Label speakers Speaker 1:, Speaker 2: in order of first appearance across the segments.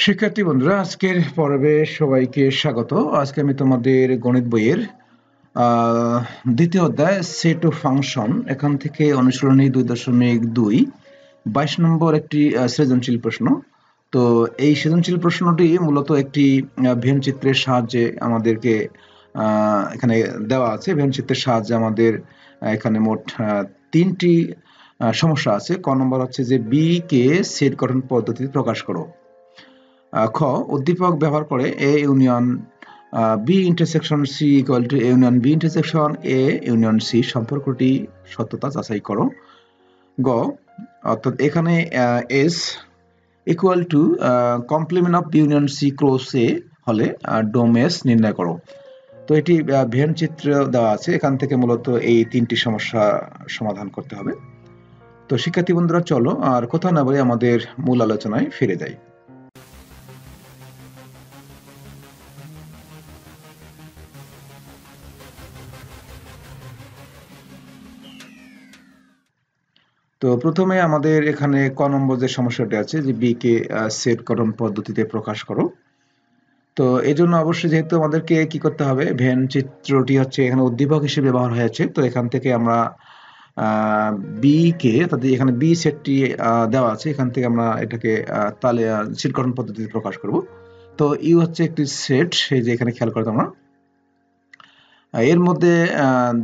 Speaker 1: শিক্ষার্থী বন্ধুরা, আজকের পর্বে সবাইকে স্বাগত। আজকে আমি তোমাদের গণিত বইয়ের দ্বিতীয় অধ্যায় সেট অফ ফাংশন এখান থেকে অনুশীলনী 2.2 22 নম্বর একটি সৃজনশীল প্রশ্ন। তো এই সৃজনশীল প্রশ্নটি মূলত একটি ভেন চিত্রের সাহায্যে আমাদেরকে এখানে দেওয়া আছে। ভেন চিত্রের সাহায্যে আমাদের এখানে মোট তিনটি সমস্যা আছে। ক নম্বর হচ্ছে যে বি কে সেট গঠন পদ্ধতিতে প্রকাশ করো। খ উদ্দীপক ব্যবহার করে A union B intersection C equal to A union B intersection A union C সম্পর্কটি সত্যতা যাচাই করো। গ অর্থাৎ এখানে S equal to complement of B union C cross A হলে ডোমেস নির্ণয় করো। তো এটি ভেন চিত্র দেওয়া আছে, এখান থেকে মূলত এই তিনটি সমস্যা সমাধান করতে হবে। তো শিক্ষার্থী বন্ধুরা, চলো আর কথা না বলে আমাদের মূল আলোচনায় ফিরে যাই। তো প্রথমে আমাদের এখানে ক নম্বর যে সমস্যাটি আছে যে বি কে সেট গঠন পদ্ধতিতে প্রকাশ করো। তো এই জন্য অবশ্যই যেহেতু আমাদেরকে কি করতে হবে, ভেন চিত্রটি হচ্ছে এখানে উদ্দীপক হিসেবে ব্যবহার হয়েছে। তো এখান থেকে আমরা বি কে অর্থাৎ এখানে বি সেটটি দেওয়া আছে, এখান থেকে আমরা এটাকে তাহলে সেট গঠন পদ্ধতিতে প্রকাশ করব। তো ইউ হচ্ছে একটি সেট, এই যে এখানে খেয়াল করে তোমরা এর মধ্যে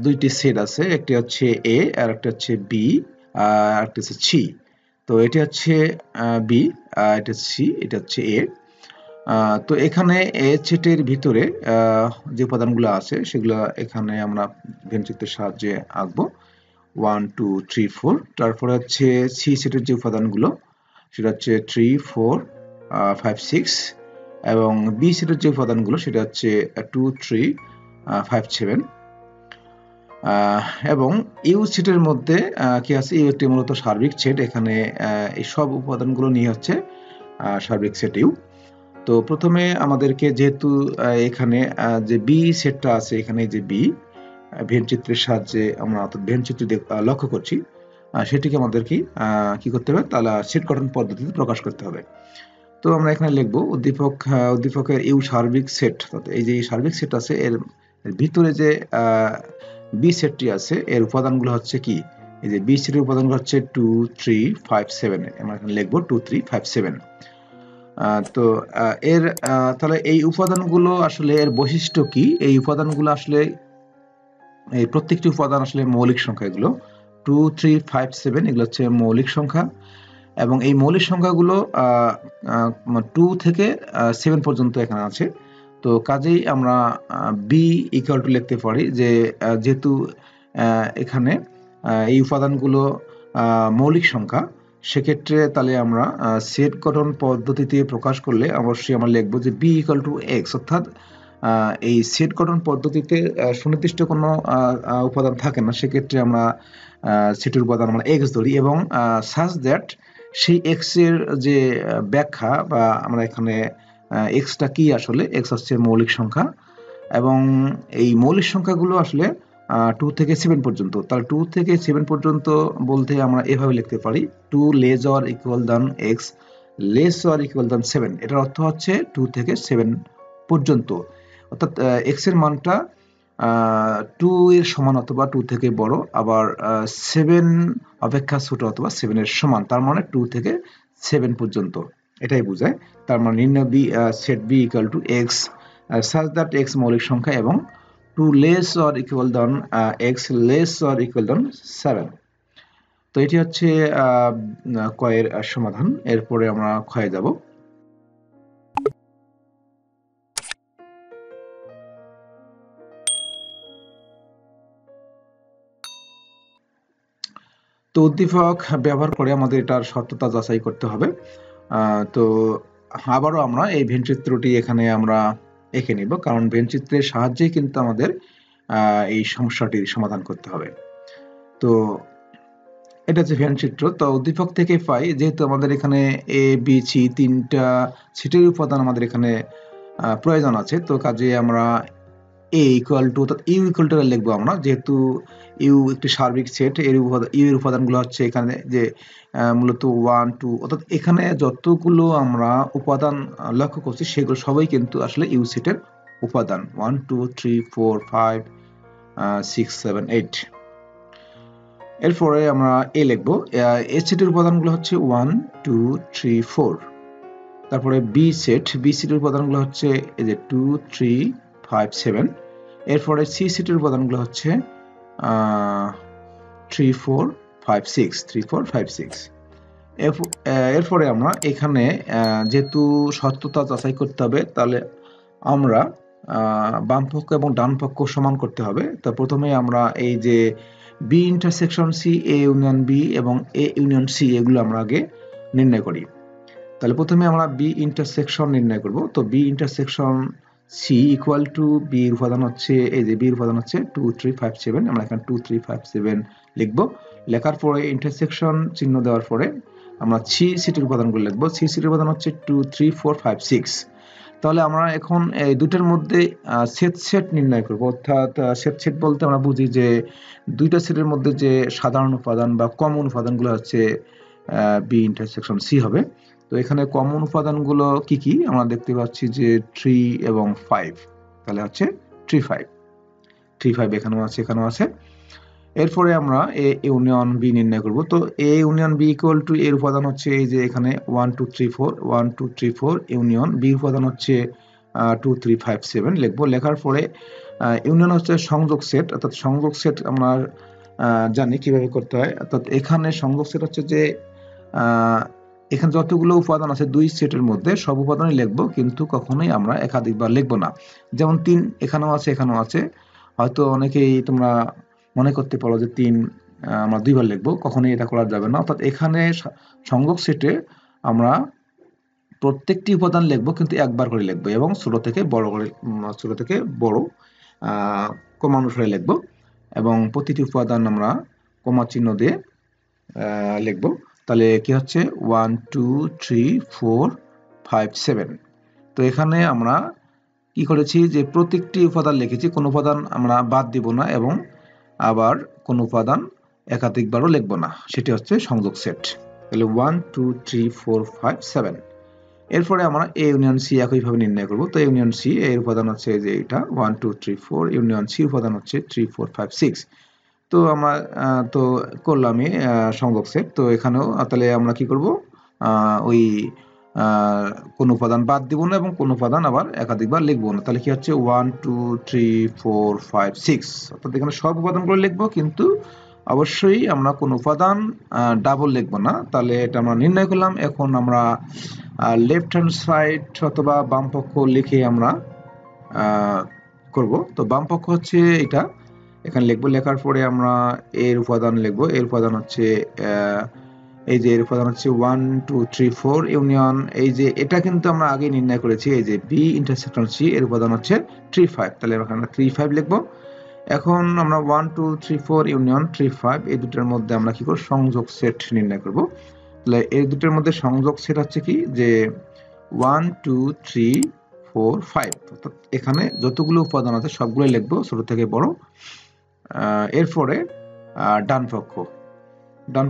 Speaker 1: দুইটি সেট আছে, একটি হচ্ছে এ আর একটা হচ্ছে বি আর একটা হচ্ছে সি। তো এটি হচ্ছে বি, এটা সি, এটা হচ্ছে এ। তো এখানে এ সেটের ভিতরে যে উপাদানগুলো আছে সেগুলো এখানে আমরা ভেন চিত্রের সাহায্যে আঁকবো 1 2 3 4। তারপরে হচ্ছে সি সেটের যে উপাদানগুলো সেটা হচ্ছে 3 4 5 6, এবং বি সেটের যে উপাদানগুলো সেটা হচ্ছে 2 3 5 7। এবং ইউ সেটের মধ্যে কি আছে, ইউ একটি মূলত সার্বিক সেট, এখানে এই সব উপাদানগুলো নিয়ে হচ্ছে সার্বিক সেট ইউ। তো প্রথমে আমাদেরকে যেহেতু এখানে যে বি সেটটা আছে, এখানে যে বি ভেন চিত্রের সাহায্যে আমরা ভেন চিত্র লক্ষ্য করছি, সেটিকে আমাদেরকে কি করতে হবে, তাহলে সেট গঠন পদ্ধতিতে প্রকাশ করতে হবে। তো আমরা এখানে লিখবো উদ্দীপকের ইউ সার্বিক সেট, এই যে সার্বিক সেট আছে এর ভিতরে যে বি সেটটি আছে এর উপাদানগুলো হচ্ছে কি, এই যে বি সেটের উপাদানগুলো হচ্ছে 2 3 5 7, আমরা এখানে লিখবো 2 3 5 7। তো এর তাহলে এই উপাদানগুলো আসলে এর বৈশিষ্ট্য কি, এই উপাদানগুলো আসলে এই প্রত্যেকটি উপাদান আসলে মৌলিক সংখ্যা, এগুলো 2 3 5 7 এগুলো হচ্ছে মৌলিক সংখ্যা, এবং এই মৌলিক সংখ্যাগুলো 2 থেকে 7 পর্যন্ত এখানে আছে। তো কাজেই আমরা বি ইকুয়াল টু লিখতে পারি যে যেহেতু এখানে এই উপাদানগুলো মৌলিক সংখ্যা, সেক্ষেত্রে তাহলে আমরা সেট গঠন পদ্ধতিতে প্রকাশ করলে অবশ্যই আমরা লিখব যে বি ইকুয়াল টু এক্স, অর্থাৎ এই সেট গঠন পদ্ধতিতে সুনির্দিষ্ট কোনো উপাদান থাকে না, সেক্ষেত্রে আমরা সেটের উপাদান আমরা এক্স ধরি, এবং সাজ দ্যাট সেই এক্স এর যে ব্যাখ্যা বা আমরা এখানে এক্সটা কি, আসলে এক্স হচ্ছে মৌলিক সংখ্যা, এবং এই মৌলিক সংখ্যাগুলো আসলে 2 থেকে 7 পর্যন্ত। তাহলে 2 থেকে 7 পর্যন্ত বলতে আমরা এভাবে লিখতে পারি 2 less or equal than x less or equal than 7। এটার অর্থ হচ্ছে 2 থেকে 7 পর্যন্ত, অর্থাৎ এক্স এর মানটা 2 এর সমান অথবা 2 থেকে বড়, আবার 7 অপেক্ষা ছোট অথবা 7 এর সমান, তার মানে 2 থেকে 7 পর্যন্ত, এটাই বোঝায়। তার মানে নির্ণয় B set B equal to X such that x মৌলিক সংখ্যা এবং 2 less or equal than x less or equal than 7। তো এটি হচ্ছে কয়ের সমাধান। এরপরে আমরা ক্ষয়ে যাব। তো উদ্দীপক ব্যবহার করে আমাদের এটার সত্যতা যাচাই করতে হবে। তো আবারও আমরা এই ভেন চিত্রটি এখানে আমরা এঁকে নিব, কারণ ভেন চিত্রের সাহায্যেই কিন্তু আমাদের এই সমস্যাটির সমাধান করতে হবে। তো এটা হচ্ছে ভেন চিত্র। তো উদ্দীপক থেকে পাই, যেহেতু আমাদের এখানে এ বি সি তিনটা সেটের উপাদান আমাদের এখানে প্রয়োজন আছে, তো কাজে আমরা এ ইকুয়াল টু, অর্থাৎ ইউ ইকুয়াল টু লিখবো আমরা, যেহেতু ইউ একটি সার্বিক সেট, ইউ এর উপাদানগুলো হচ্ছে এখানে যে মূলত 1 2, অর্থাৎ এখানে যতগুলো আমরা উপাদান লক্ষ্য করছি সেগুলো সবাই কিন্তু আসলে ইউ সেটের উপাদান, 1 2 3 4 5 6 7 8। এরপরে আমরা এ লিখবো, এ সেটের উপাদানগুলো হচ্ছে 1 2 3 4। তারপরে বি সেটের উপাদানগুলো হচ্ছে এই যে 2 3 5 7। এরপরে সি সেটের উপাদানগুলো হচ্ছে 3 4 5 6 3 4 5 6। এরপরে আমরা এখানে যেহেতু সত্যতা যাচাই করতে হবে, তাহলে আমরা বাম পক্ষ এবং ডান পক্ষ সমান করতে হবে। তো প্রথমে আমরা এই যে B intersection C, A union B এবং এ ইউনিয়ন সি, এগুলো আমরা আগে নির্ণয় করি। তাহলে প্রথমে আমরা বি ইন্টারসেকশন নির্ণয় করব। তো B intersection C equal to, B এর উপাদান হচ্ছে এই যে, বি এর উপাদান হচ্ছে 2 3 5 7। আমরা এখানে 2 3 5 7 লিখব। লেখার পরে ইন্টারসেকশন চিহ্ন দেওয়ার পরে আমরা সি সেটের উপাদানগুলো লিখব। সি সেটের উপাদান হচ্ছে 2 3 4 5 6। তাহলে আমরা এখন এই দুটোর মধ্যে সেট নির্ণয় করব। অর্থাৎ সেট বলতে আমরা বুঝি যে দুইটা সেটের মধ্যে যে সাধারণ উপাদান বা কমন উপাদানগুলো হচ্ছে বি ইন্টারসেকশন সি হবে। তো এখানে কমন উপাদানগুলো কি কি আমরা দেখতে পাচ্ছি যে 3 এবং 5। তাহলে হচ্ছে 3 5 এখানেও আছে, এখানেও আছে। এরপরে আমরা এ ইউনিয়ন বি নির্ণয় করব। তো A union B equal to, এর উপাদান হচ্ছে এই যে এখানে 1 2 3 4 1 2 3 4 ইউনিয়ন বি উপাদান হচ্ছে 2 3 5 7 লিখব। লেখার পরে ইউনিয়ন হচ্ছে সংযোগ সেট, অর্থাৎ সংযোগ সেট আমরা জানি কিভাবে করতে হয়। অর্থাৎ এখানে সংযোগ সেট হচ্ছে যে এখানে যতগুলো উপাদান আছে দুই সেটের মধ্যে সব উপাদানই লিখবো, কিন্তু কখনোই আমরা একাধিকবার লিখবো না। যেমন 3 এখানেও আছে, এখানেও আছে। হয়তো অনেকেই তোমরা মনে করতে পারো যে 3 আমরা দুইবার লিখবো, কখনোই এটা করা যাবে না। অর্থাৎ এখানে সংযোগ সেটে আমরা প্রত্যেকটি উপাদান লিখবো, কিন্তু একবার করে লিখবো এবং ছোট থেকে বড় কমা অনুসারে লিখবো এবং প্রতিটি উপাদান আমরা কমা চিহ্ন দিয়ে লিখবো। তাহলে কি হচ্ছে 1 2 3 4 5 7। তো এখানে আমরা কি করেছি যে প্রত্যেকটি উপাদান লিখেছি, কোন উপাদান আমরা বাদ দিব না এবং আবার কোন উপাদান একাধিকবারও লিখব না, সেটি হচ্ছে সংযোগ সেট। তাহলে 1 2 3 4 5 7। এরপরে আমরা এ ইউনিয়ন সি একইভাবে নির্ণয় করব। তো ইউনিয়ন সি এর উপাদান হচ্ছে যে এটা 1 2 3 4, ইউনিয়ন সি উপাদান হচ্ছে 3 4 5 6। তো আমরা তো করলামই সংযোগ সেট। তো এখানেও তাহলে আমরা কি করব, ওই কোন উপাদান বাদ দিব না এবং কোন উপাদান আবার একাধিকবার লিখবো না। তাহলে কি হচ্ছে 1 2 3 4 5 6। অর্থাৎ এখানে সব উপাদানগুলো লিখবো, কিন্তু অবশ্যই আমরা কোন উপাদান ডাবল লিখবো না। তাহলে এটা আমরা নির্ণয় করলাম। এখন আমরা লেফট হ্যান্ড সাইড অথবা বাম পক্ষ লিখে আমরা করব। তো বাম পক্ষ হচ্ছে এটা, এখানে লিখবো। লেখার পরে আমরা এর উপাদান লিখবো। এর উপাদান হচ্ছে এই যে এর উপাদান হচ্ছে 1 2 3 4 ইউনিয়ন, এই যে এটা কিন্তু আমরা আগে নির্ণয় করেছি, এই যে বি ইন্টারসেকশন সি এর উপাদান হচ্ছে 3 5। তাহলে আমরা 3 5 লিখবো। এখন আমরা 1 2 3 4 ইউনিয়ন 3 5 এই দুটোর মধ্যে আমরা কি করব, সংযোগ সেট নির্ণয় করব। তাহলে এই দুটোর মধ্যে সংযোগ সেট হচ্ছে কি যে 1 2 3 4 5। অর্থাৎ এখানে যতগুলো উপাদান আছে সবগুলো লিখবো, ছোট থেকে বড়। এরপরে ডান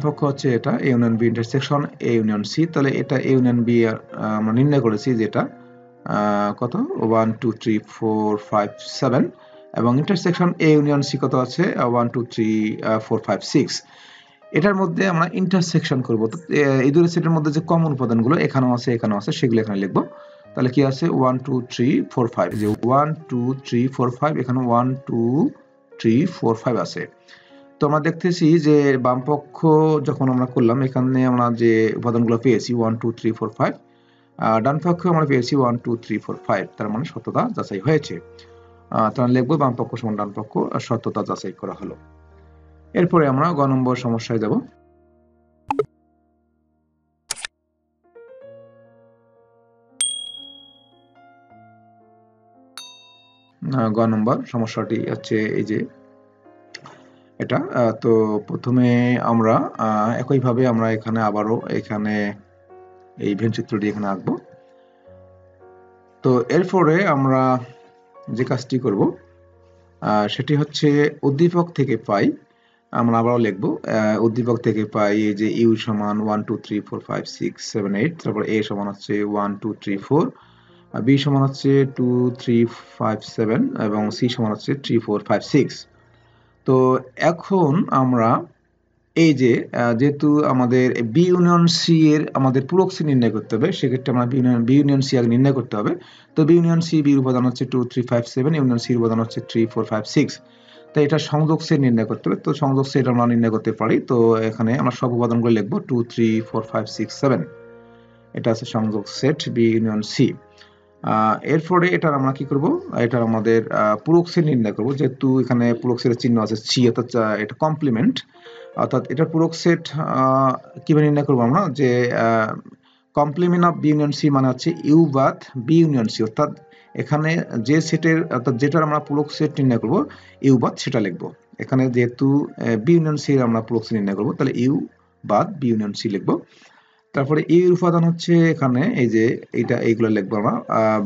Speaker 1: পক্ষ হচ্ছে এটা A union B intersection A union C. তাহলে এটা এ ইউনিয়ন বি আমরা নির্ণয় করেছি, যেটা কত 1 2 3 4 5 7 এবং ইন্টারসেকশন এ ইউনিয়ন সি কত আছে 1 2 3 4 5 6। এটার মধ্যে আমরা ইন্টারসেকশন করব। এই দুটো সেটের মধ্যে যে কমন উপাদানগুলো এখানেও আছে, এখানেও আছে, সেগুলো এখানে লিখবো। তাহলে কি আছে 1 2 3 4 5, যে 1 2 3 4 5, এখানে 1 2 3 4 5 আছে। তো আমরা দেখতেছি যে বাম পক্ষ যখন আমরা করলাম, এখানে আমরা যে উপাদানগুলো পেয়েছি 1 2 3 4 5, ডান পক্ষ আমরা পেয়েছি 1 2 3 4 5। তার মানে সত্যতা যাচাই হয়েছে। তাহলে লিখবো বাম পক্ষ সমান ডান পক্ষ, সত্যতা যাচাই করা হলো। এরপরে আমরা গ নম্বর সমস্যায় যাব। গ নম্বর সমস্যাটি হচ্ছে এই যে এটা। তো প্রথমে আমরা একইভাবে আমরা এখানে আবারও এখানে এই ভেন চিত্রটি এখানে আঁকবো। তো এরপরে আমরা যে কাজটি করব, সেটি হচ্ছে উদ্দীপক থেকে পাই, আমরা আবারও লিখব উদ্দীপক থেকে পাই এই যে ইউ সমান 1 2 3 4 5 6 7 8, তারপর এ সমান হচ্ছে 1 2 3 4, বি সমান হচ্ছে 2 3 5 7 এবং সি সমান হচ্ছে 3 4 5 6। তো এখন আমরা এই যে যেহেতু আমাদের বি ইউনিয়ন সি এর আমাদের পূরক সি নির্ণয় করতে হবে, সেক্ষেত্রে আমরা বি ইউনিয়ন সি আগে নির্ণয় করতে হবে। তো বি ইউনিয়ন সি, বির উপাদান হচ্ছে 2 3 5 7, ইউনিয়ন সির উপাদান হচ্ছে 3 4 5 6। তো এটা সংযোগ সেট নির্ণয় করতে হবে। তো সংযোগ সেট আমরা নির্ণয় করতে পারি। তো এখানে আমরা সব উপাদানগুলো লিখব 2 3 4 5 6 7, এটা আছে সংযোগ সেট বি ইউনিয়ন সি। এরপরে এটার আমরা কি করব, এটার আমাদের পূরক সেট নির্ণয় করব। যেহেতু এখানে পূরক সেটের চিহ্ন আছে সি, অর্থাৎ এটা কমপ্লিমেন্ট, অর্থাৎ এটার পূরক সেট কিভাবে নির্ণয় করব আমরা, যে complement of B union C মানে হচ্ছে ইউ বাদ বি ইউনিয়ন সি, অর্থাৎ এখানে যে সেটের অর্থাৎ যেটার আমরা পূরক সেট নির্ণয় করব ইউ বাদ সেটা লিখব। এখানে যেহেতু বি ইউনিয়ন সি এর আমরা পূরক সেট নির্ণয় করব, তাহলে ইউ বাদ বি ইউনিয়ন সি লিখব। তারপরে এ এর উপাদান হচ্ছে এখানে এই যে এইগুলো লিখবো আমরা,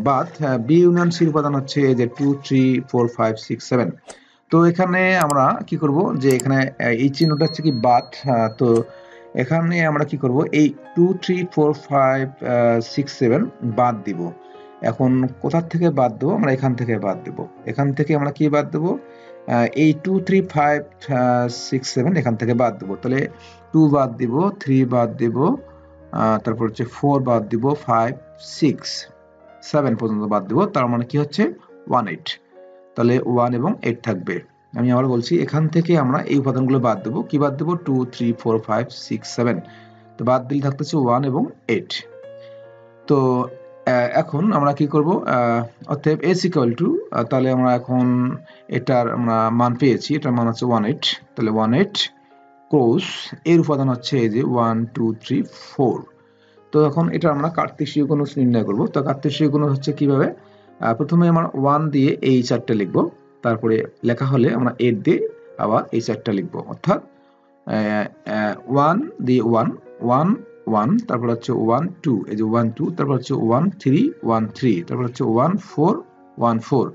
Speaker 1: বাদ বি ইউনিয়ন সি এর উপাদান হচ্ছে এই যে 2 3 4 5 6 7। তো এখানে আমরা কি করব, যে এখানে এই চিহ্নটা হচ্ছে কি বাদ, তো এখানে আমরা কি করব, এই 2 3 4 5 6 7 বাদ দিব। এখন কোথা থেকে বাদ দেবো, আমরা এখান থেকে বাদ দেব। এখান থেকে আমরা কি বাদ দেব, এই 2 3 5 6 7 এখান থেকে বাদ দেব। তাহলে 2 বাদ দিব, 3 বাদ দিব, তারপর হচ্ছে 4 বাদ দিব, 5 6 7 পর্যন্ত বাদ দিব। তার মানে কি হচ্ছে 1 8। তাহলে 1 এবং 8 থাকবে। আমি আবার বলছি, এখান থেকে আমরা এই উপাদানগুলো বাদ দেব। কি বাদ দেব, 2 3 4 5 6 7। তো বাদ দিলে থাকতেছে 1 এবং 8। তো এখন আমরা কি করব, অতএব s ইকুয়াল টু, তাহলে আমরা এখন এটার আমরা মান পেয়েছি, এটার মান হচ্ছে 1 8। তাহলে 1 8 ক্রস এর উপাদান হচ্ছে এই যে 1 2 3 4। তো এখন এটা আমরা কার্তেশীয় গুণজ নির্ণয় করব। তো কার্তেশীয় গুণজ হচ্ছে কিভাবে, প্রথমে আমরা 1 দিয়ে এই চারটা লিখব, তারপরে লেখা হলে আমরা 8 দিয়ে আবার এই চারটা লিখব, অর্থাৎ 1 দিয়ে 1 1 1, তারপর হচ্ছে 1 2, এই যে 1 2, তারপর হচ্ছে 1 3 1 3, তারপর হচ্ছে 1 4 1 4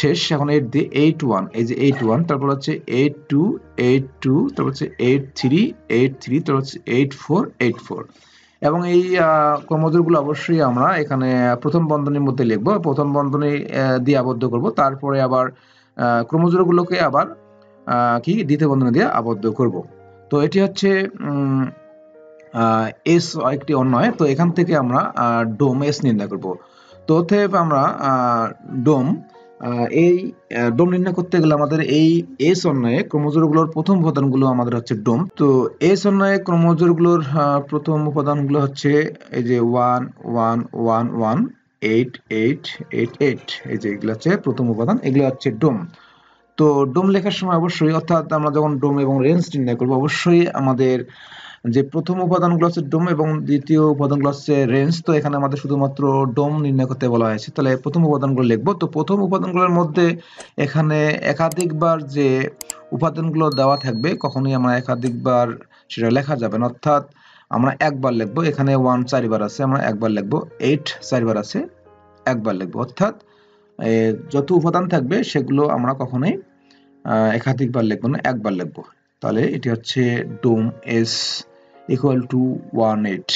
Speaker 1: শেষ। এখন 8 দিয়ে 8 1, এই যে 8 1, তারপর হচ্ছে 8 2 8 2, তারপর হচ্ছে 8 3 8 3, তারপর হচ্ছে 8 4 8 4। এবং এই ক্রমজোড়গুলো অবশ্যই আমরা এখানে প্রথম বন্ধনীর মধ্যে লিখব, প্রথম বন্ধনী দিয়ে আবদ্ধ করব, তারপরে আবার ক্রমজোড়গুলোকে আবার কি দ্বিতীয় বন্ধনী দিয়ে আবদ্ধ করব। তো এটি হচ্ছে এস একটি অন্যয়। তো এখান থেকে আমরা ডোম এস নির্ণয় করব। তো অতএব আমরা ডোম এই ডোম নির্ণয় করতে গেলে আমাদের এই এস অন্যয়ে ক্রমজোড়গুলোর প্রথম উপাদানগুলো আমাদের হচ্ছে ডোম। তো এস অন্যয়ে ক্রমজোড়গুলোর প্রথম উপাদানগুলো হচ্ছে এই যে 1 1 1 1 8 8 8 8, এই যে এগুলো হচ্ছে প্রথম উপাদান, এগুলো হচ্ছে ডোম। তো ডোম লেখার সময় অবশ্যই, অর্থাৎ আমরা যখন ডোম এবং রেঞ্জ নির্ণয় করব, অবশ্যই আমাদের যে প্রথম উপাদানগুলো হচ্ছে ডোম এবং দ্বিতীয় উপাদানগুলো হচ্ছে রেঞ্জ। তো এখানে আমাদের শুধুমাত্র ডোম নির্ণয় করতে বলা হয়েছে। তাহলে প্রথম উপাদানগুলো লিখবো। তো প্রথম উপাদানগুলোর মধ্যে এখানে একাধিকবার যে উপাদানগুলো দেওয়া থাকবে, কখনোই আমরা একাধিকবার সেটা লেখা যাবে না, অর্থাৎ আমরা একবার লিখবো। এখানে 1 4 বার আছে, আমরা একবার লিখবো। 8 4 বার আছে, একবার লিখবো। অর্থাৎ যত উপাদান থাকবে সেগুলো আমরা কখনোই একাধিকবার লিখবো না, একবার লিখবো। তাহলে এটি হচ্ছে ডোম এস ইকুয়াল টু 1 8।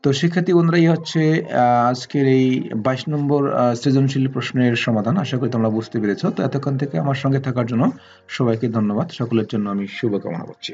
Speaker 1: তো শিক্ষার্থী বন্ধুরা, এই হচ্ছে আজকের এই 22 নম্বর সৃজনশীল প্রশ্নের সমাধান। আশা করি তোমরা বুঝতে পেরেছো। তো এতক্ষণ থেকে আমার সঙ্গে থাকার জন্য সবাইকে ধন্যবাদ। সকলের জন্য আমি শুভকামনা করছি।